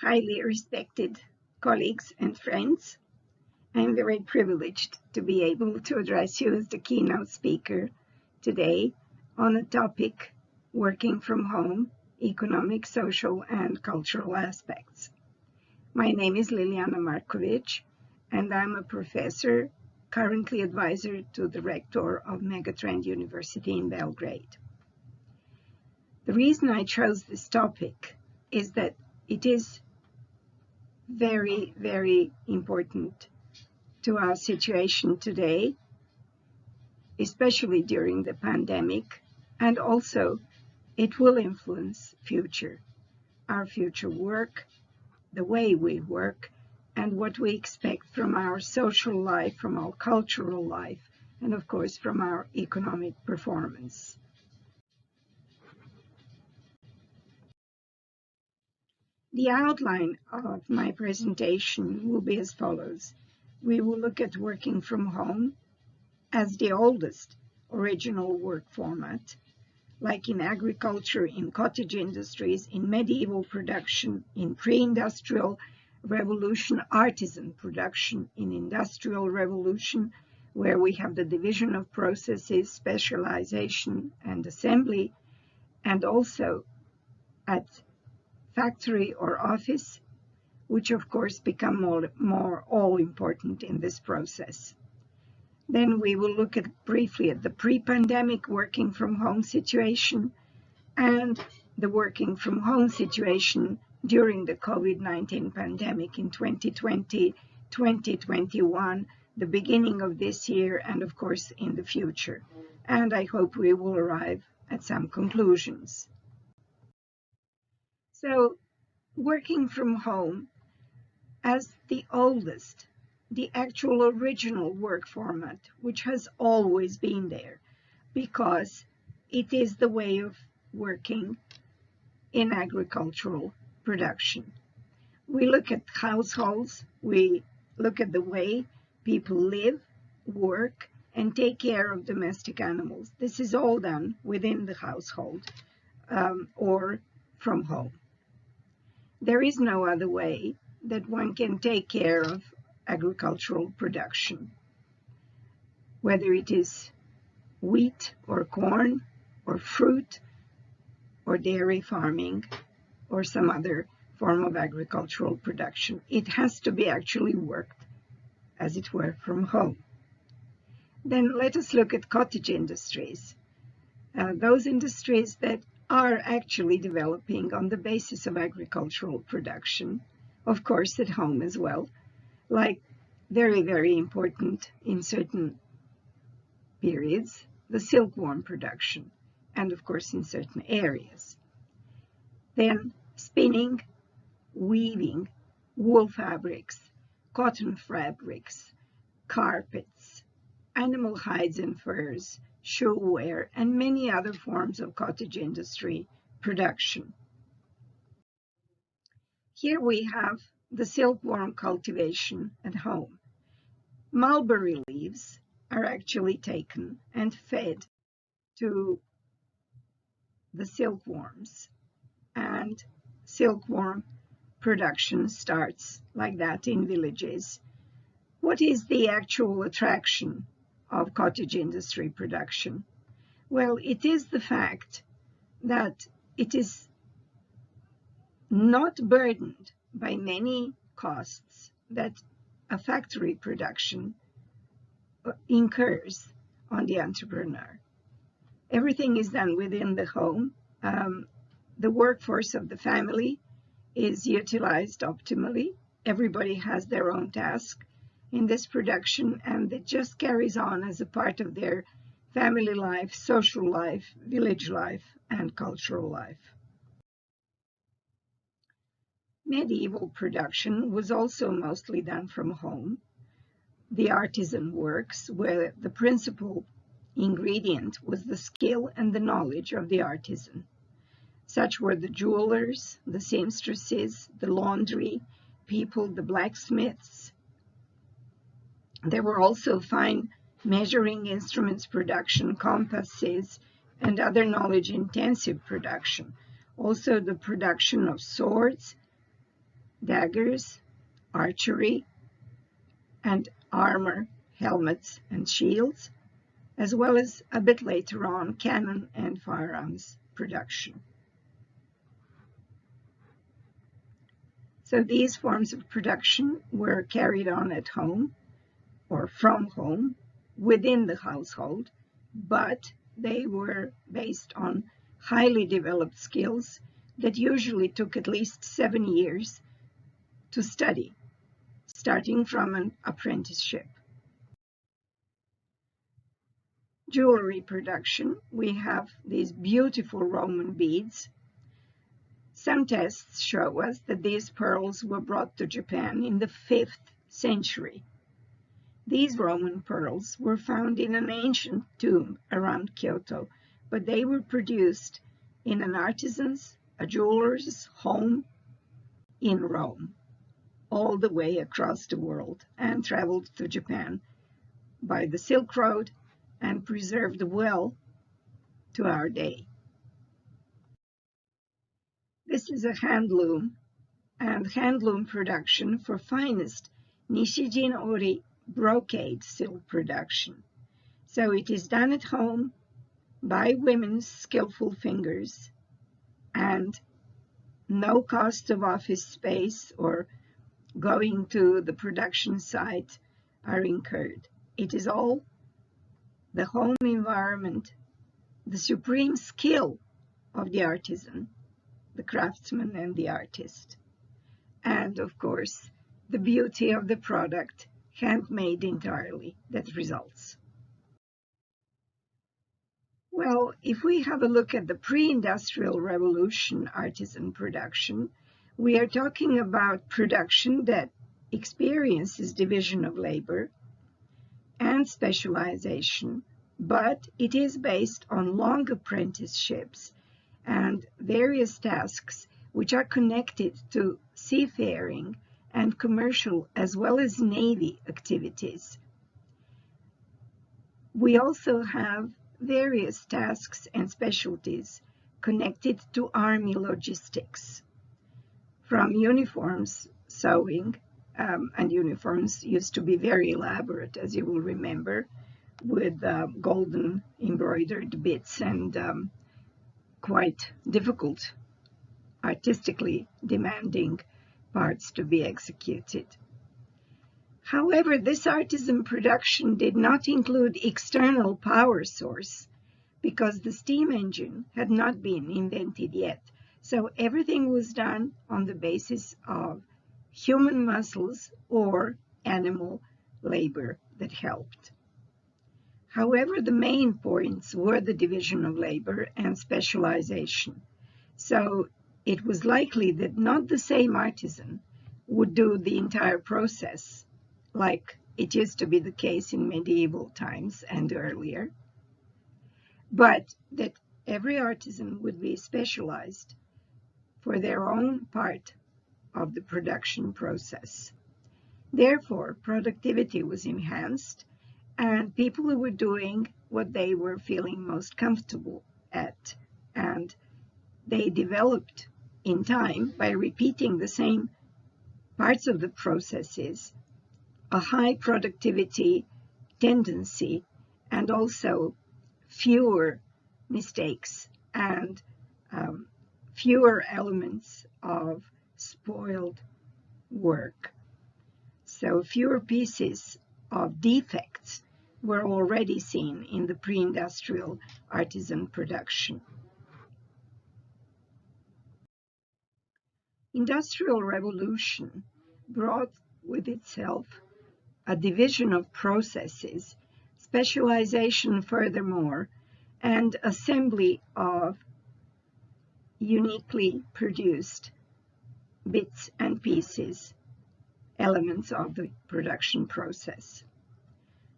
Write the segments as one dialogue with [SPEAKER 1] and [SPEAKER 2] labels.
[SPEAKER 1] highly respected colleagues and friends. I'm very privileged to be able to address you as the keynote speaker today on a topic working from home, economic, social, and cultural aspects. My name is Ljiljana Markovic, and I'm a professor, currently advisor to the rector of Megatrend University in Belgrade. The reason I chose this topic is that it is very, very important to our situation today, especially during the pandemic, and also it will influence our future work, the way we work, and what we expect from our social life, from our cultural life, and of course from our economic performance. The outline of my presentation will be as follows. We will look at working from home as the oldest original work format, like in agriculture, in cottage industries, in medieval production, in pre-industrial revolution, artisan production, in industrial revolution, where we have the division of processes, specialization, and assembly, and also at factory or office, which of course become more all-important in this process. Then we will look briefly at the pre-pandemic working from home situation and the working from home situation during the COVID-19 pandemic in 2020, 2021, the beginning of this year, and of course in the future. And I hope we will arrive at some conclusions. So, working from home as the oldest, the actual original work format, which has always been there, because it is the way of working in agricultural production. We look at households, we look at the way people live, work, and take care of domestic animals. This is all done within the household or from home. There is no other way that one can take care of agricultural production, whether it is wheat or corn or fruit or dairy farming or some other form of agricultural production. It has to be actually worked, as it were, from home. Then let us look at cottage industries, those industries that are actually developing on the basis of agricultural production, of course at home as well, like very, very important in certain periods, the silkworm production, and of course in certain areas. Then spinning, weaving, wool fabrics, cotton fabrics, carpets, animal hides and furs, shoe wear, and many other forms of cottage industry production. Here we have the silkworm cultivation at home. Mulberry leaves are actually taken and fed to the silkworms, and silkworm production starts like that in villages. What is the actual attraction of cottage industry production? Well, it is the fact that it is not burdened by many costs that a factory production incurs on the entrepreneur. Everything is done within the home. The workforce of the family is utilized optimally. Everybody has their own task in this production, and it just carries on as a part of their family life, social life, village life, and cultural life. Medieval production was also mostly done from home. The artisan works, where the principal ingredient was the skill and the knowledge of the artisan. Such were the jewelers, the seamstresses, the laundry people, the blacksmiths. There were also fine measuring instruments production, compasses, and other knowledge-intensive production. Also the production of swords, daggers, archery, and armor, helmets and shields, as well as a bit later on cannon and firearms production. So these forms of production were carried on at home or from home within the household, but they were based on highly developed skills that usually took at least 7 years to study, starting from an apprenticeship. Jewelry production, we have these beautiful Roman beads. Some tests show us that these pearls were brought to Japan in the 5th century. These Roman pearls were found in an ancient tomb around Kyoto, but they were produced in an artisan's, a jeweler's home in Rome, all the way across the world, and traveled to Japan by the Silk Road and preserved well to our day. This is a handloom, and handloom production for finest Nishijin Ori brocade silk production. So it is done at home by women's skillful fingers, and no cost of office space or going to the production site are incurred. It is all the home environment, the supreme skill of the artisan, the craftsman and the artist, and of course the beauty of the product, handmade entirely, that results. Well, if we have a look at the pre-industrial revolution artisan production, we are talking about production that experiences division of labor and specialization, but it is based on long apprenticeships and various tasks which are connected to seafaring and commercial as well as navy activities. We also have various tasks and specialties connected to army logistics, from uniforms sewing, and uniforms used to be very elaborate, as you will remember, with golden embroidered bits and quite difficult, artistically demanding parts to be executed. However, this artisan production did not include external power source because the steam engine had not been invented yet. So everything was done on the basis of human muscles or animal labor that helped. However, the main points were the division of labor and specialization. So it was likely that not the same artisan would do the entire process, like it used to be the case in medieval times and earlier, but that every artisan would be specialized for their own part of the production process. Therefore, productivity was enhanced, and people who were doing what they were feeling most comfortable at, and they developed in time by repeating the same parts of the processes, a high productivity tendency, and also fewer mistakes and fewer elements of spoiled work. So fewer pieces of defects were already seen in the pre-industrial artisan production. Industrial revolution brought with itself a division of processes, specialization furthermore, and assembly of uniquely produced bits and pieces, elements of the production process.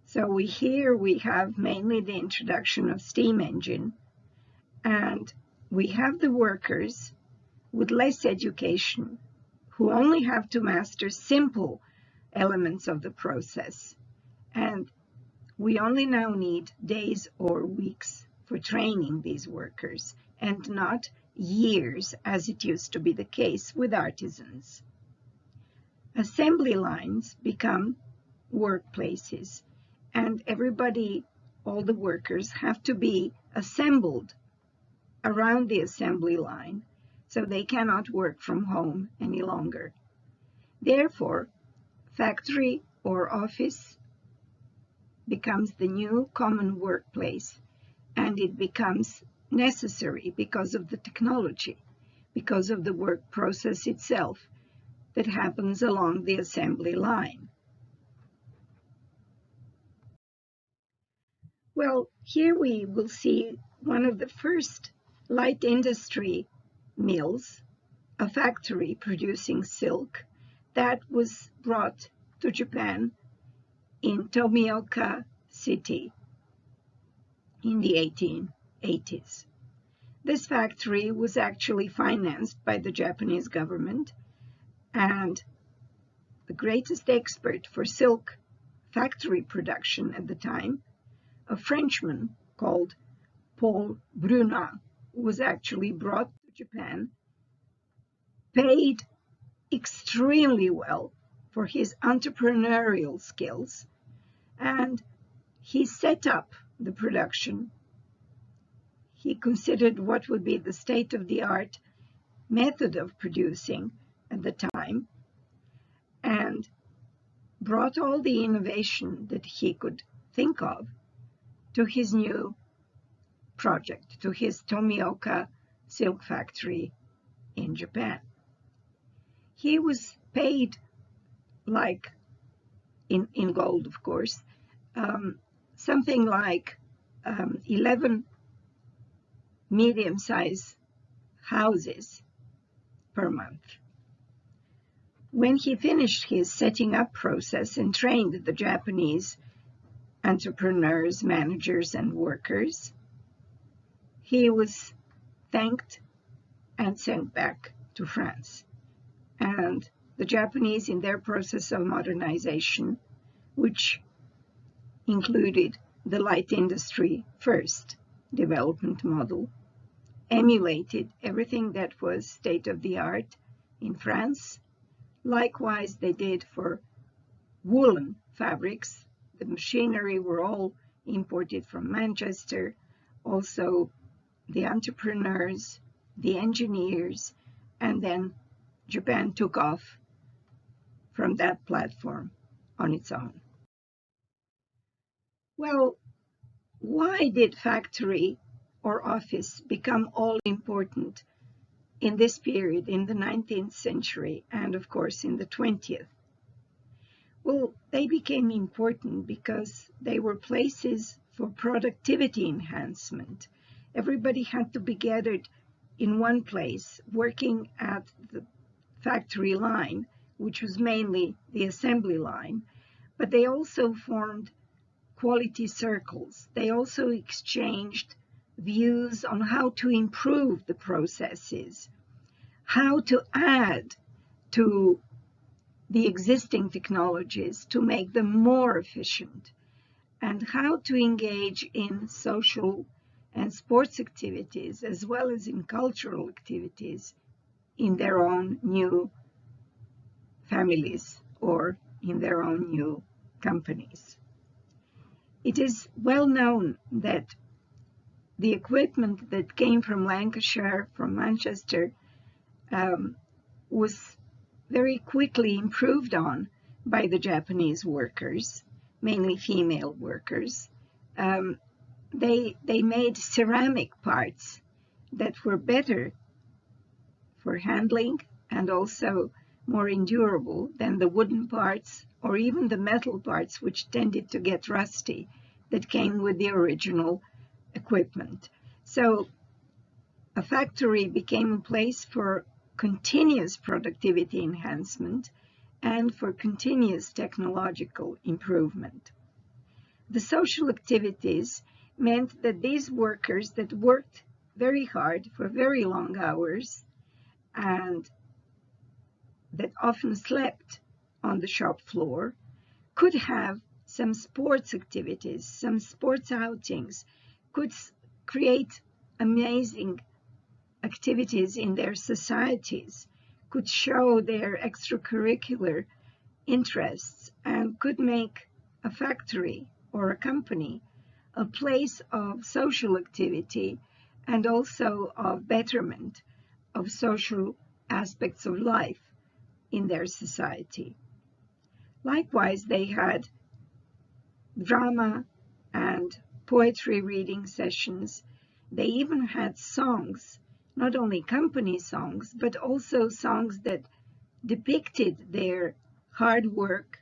[SPEAKER 1] So here we have mainly the introduction of steam engine, and we have the workers with less education who only have to master simple elements of the process. And we only now need days or weeks for training these workers, and not years as it used to be the case with artisans. Assembly lines become workplaces, and everybody, all the workers, have to be assembled around the assembly line, so they cannot work from home any longer. Therefore, factory or office becomes the new common workplace, and it becomes necessary because of the technology, because of the work process itself that happens along the assembly line. Well, here we will see one of the first light industry mills, a factory producing silk that was brought to Japan in Tomioka City in the 1880s. This factory was actually financed by the Japanese government, and the greatest expert for silk factory production at the time, a Frenchman called Paul Brunet, was actually brought to Japan, paid extremely well for his entrepreneurial skills, and he set up the production. He considered what would be the state-of-the-art method of producing at the time, and brought all the innovation that he could think of to his new project, to his Tomioka silk factory in Japan. He was paid, like in gold, of course, something like 11 medium-sized houses per month. When he finished his setting up process and trained the Japanese entrepreneurs, managers, and workers, he was thanked and sent back to France. And the Japanese, in their process of modernization, which included the light industry first development model, emulated everything that was state-of-the-art in France. Likewise, they did for woolen fabrics. The machinery were all imported from Manchester. Also, the entrepreneurs, the engineers, and then Japan took off from that platform on its own. Well, why did factory or office become all important in this period, in the 19th century, and of course in the 20th? Well, they became important because they were places for productivity enhancement. Everybody had to be gathered in one place, working at the factory line, which was mainly the assembly line, but they also formed quality circles. They also exchanged views on how to improve the processes, how to add to the existing technologies to make them more efficient, and how to engage in social and sports activities as well as in cultural activities in their own new families or in their own new companies. It is well known that the equipment that came from Lancashire, from Manchester, was very quickly improved on by the Japanese workers, mainly female workers. They made ceramic parts that were better for handling and also more endurable than the wooden parts or even the metal parts, which tended to get rusty, that came with the original equipment. So a factory became a place for continuous productivity enhancement and for continuous technological improvement. The social activities meant that these workers that worked very hard for very long hours and that often slept on the shop floor could have some sports activities, some sports outings, could create amazing activities in their societies, could show their extracurricular interests and could make a factory or a company a place of social activity and also of betterment of social aspects of life in their society. Likewise, they had drama and poetry reading sessions. They even had songs, not only company songs, but also songs that depicted their hard work,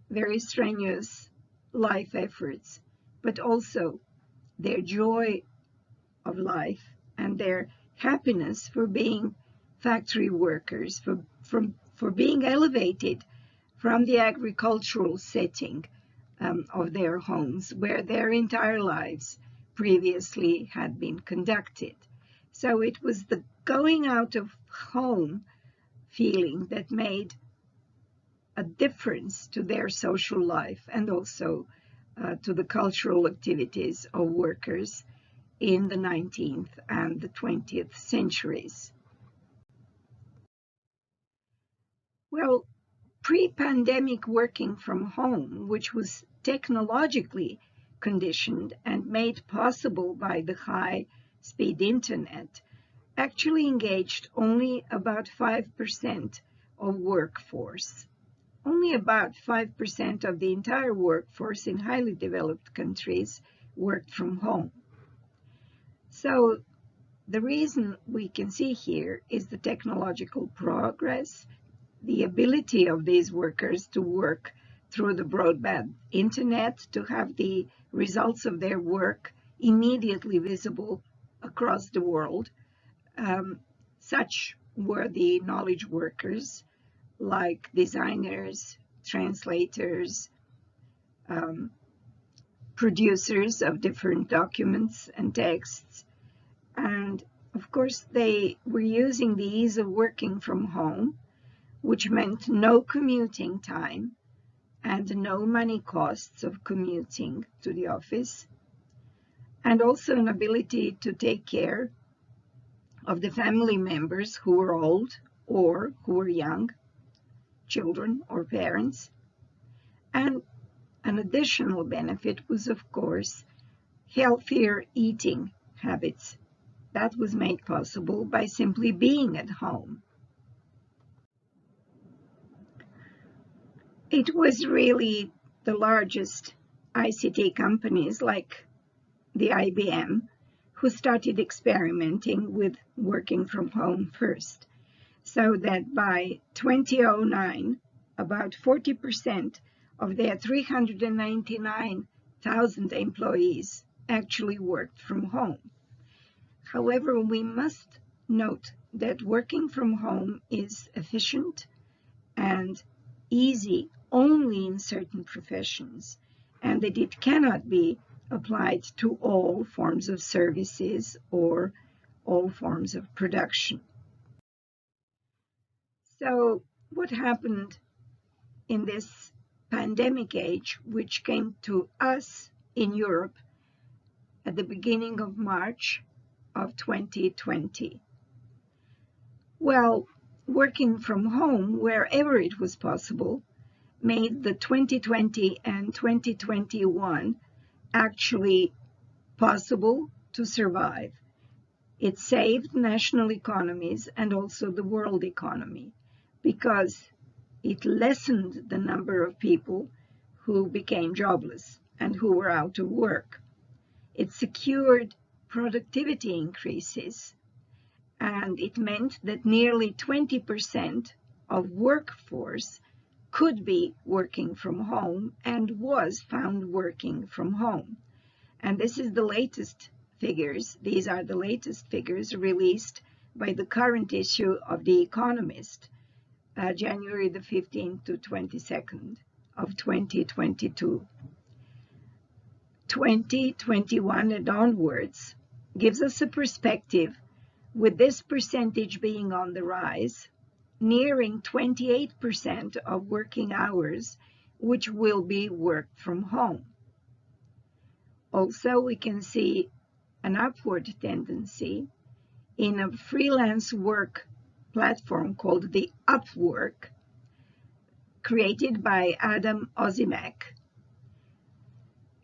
[SPEAKER 1] very strenuous life efforts, but also their joy of life and their happiness for being factory workers, for being elevated from the agricultural setting of their homes, where their entire lives previously had been conducted. So it was the going out of home feeling that made a difference to their social life and also to the cultural activities of workers in the 19th and the 20th centuries. Well, pre-pandemic working from home, which was technologically conditioned and made possible by the high-speed internet, actually engaged only about 5% of workforce. Only about 5% of the entire workforce in highly developed countries worked from home. So the reason we can see here is the technological progress, the ability of these workers to work through the broadband internet, to have the results of their work immediately visible across the world. Such were the knowledge workers, like designers, translators, producers of different documents and texts. And of course, they were using the ease of working from home, which meant no commuting time and no money costs of commuting to the office, and also an ability to take care of the family members who were old or who were young, children or parents. And an additional benefit was, of course, healthier eating habits. That was made possible by simply being at home. It was really the largest ICT companies like the IBM who started experimenting with working from home first, so that by 2009, about 40% of their 399,000 employees actually worked from home. However, we must note that working from home is efficient and easy only in certain professions, and that it cannot be applied to all forms of services or all forms of production. So what happened in this pandemic age, which came to us in Europe at the beginning of March of 2020? Well, working from home wherever it was possible made the 2020 and 2021 actually possible to survive. It saved national economies and also the world economy, because it lessened the number of people who became jobless and who were out of work. It secured productivity increases, and it meant that nearly 20% of workforce could be working from home and was found working from home. And this is the latest figures. These are the latest figures released by the current issue of The Economist, January the 15th to 22nd of 2022. 2021 and onwards gives us a perspective, with this percentage being on the rise, nearing 28% of working hours, which will be worked from home. Also, we can see an upward tendency in a freelance work platform called the Upwork. created by Adam Ozimek.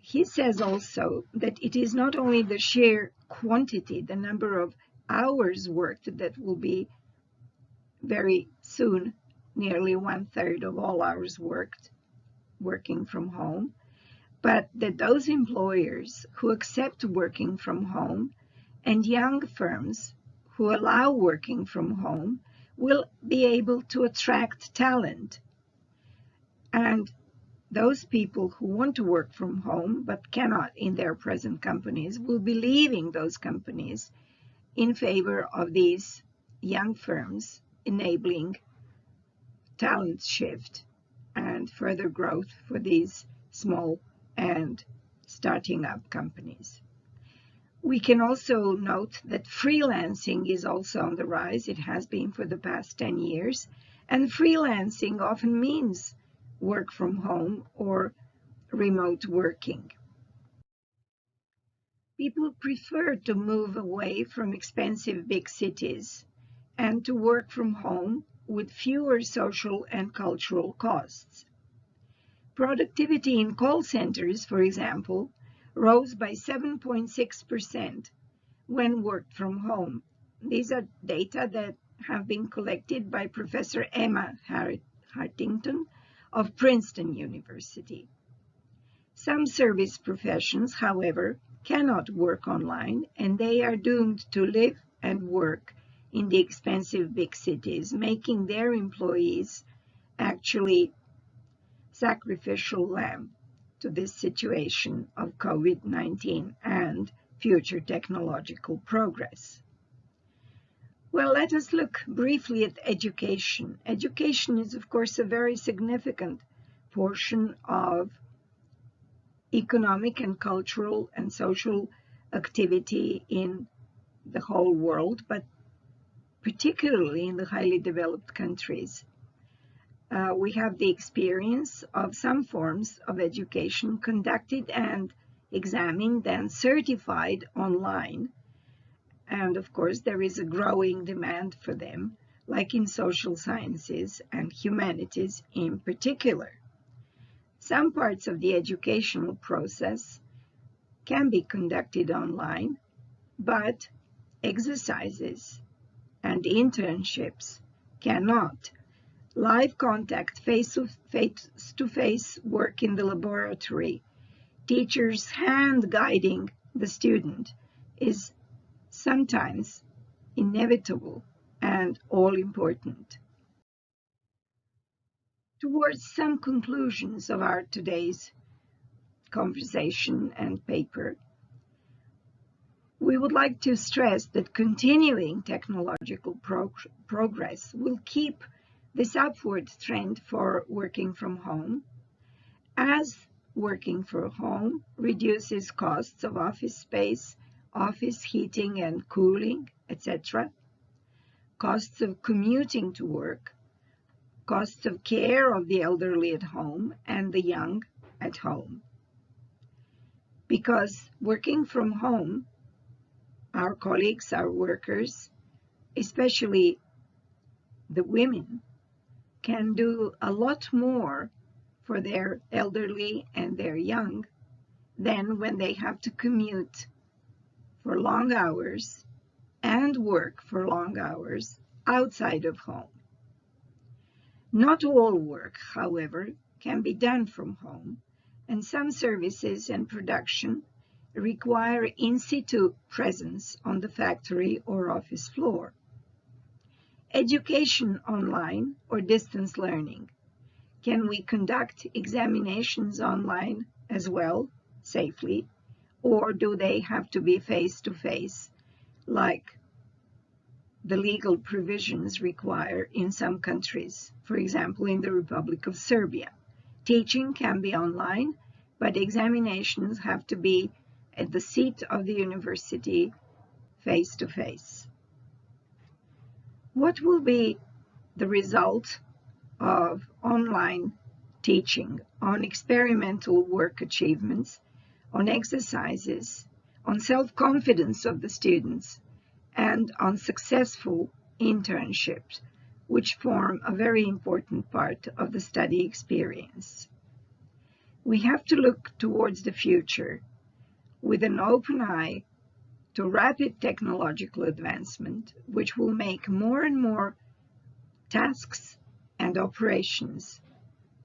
[SPEAKER 1] He says also that it is not only the sheer quantity, the number of hours worked, that will be very soon nearly 1/3 of all hours worked working from home, but that those employers who accept working from home and young firms who allow working from home will be able to attract talent. And those people who want to work from home but cannot in their present companies will be leaving those companies in favor of these young firms, enabling talent shift and further growth for these small and starting up companies. We can also note that freelancing is also on the rise. It has been for the past 10 years. And freelancing often means work from home or remote working. People prefer to move away from expensive big cities and to work from home with fewer social and cultural costs. Productivity in call centers, for example, rose by 7.6% when worked from home. These are data that have been collected by Professor Emma Hartington of Princeton University. Some service professions, however, cannot work online, and they are doomed to live and work in the expensive big cities, making their employees actually sacrificial lamb to this situation of COVID-19 and future technological progress. Well, let us look briefly at education. Education is, of course, a very significant portion of economic and cultural and social activity in the whole world, but particularly in the highly developed countries. We have the experience of some forms of education conducted and examined and certified online. And of course, there is a growing demand for them, like in social sciences and humanities in particular. Some parts of the educational process can be conducted online, but exercises and internships cannot. Live contact, face-to-face work in the laboratory, teachers hand guiding the student is sometimes inevitable and all important. Towards some conclusions of our today's conversation and paper, we would like to stress that continuing technological progress will keep this upward trend for working from home, as working from home reduces costs of office space, office heating and cooling, etc., costs of commuting to work, costs of care of the elderly at home and the young at home. Because working from home, our colleagues, our workers, especially the women, can do a lot more for their elderly and their young than when they have to commute for long hours and work for long hours outside of home. Not all work, however, can be done from home, and some services and production require in situ presence on the factory or office floor. Education online or distance learning. Can we conduct examinations online as well, safely, or do they have to be face-to-face, like the legal provisions require in some countries, for example, in the Republic of Serbia? Teaching can be online, but examinations have to be at the seat of the university, face-to-face. What will be the result of online teaching on experimental work achievements, on exercises, on self-confidence of the students, and on successful internships? which form a very important part of the study experience. We have to look towards the future with an open eye to rapid technological advancement, which will make more and more tasks and operations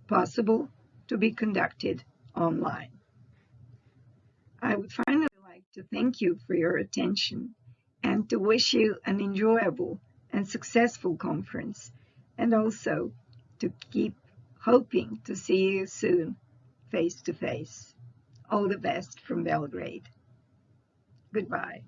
[SPEAKER 1] possible to be conducted online. I would finally like to thank you for your attention and to wish you an enjoyable and successful conference, and also to keep hoping to see you soon face to face. All the best from Belgrade. Goodbye.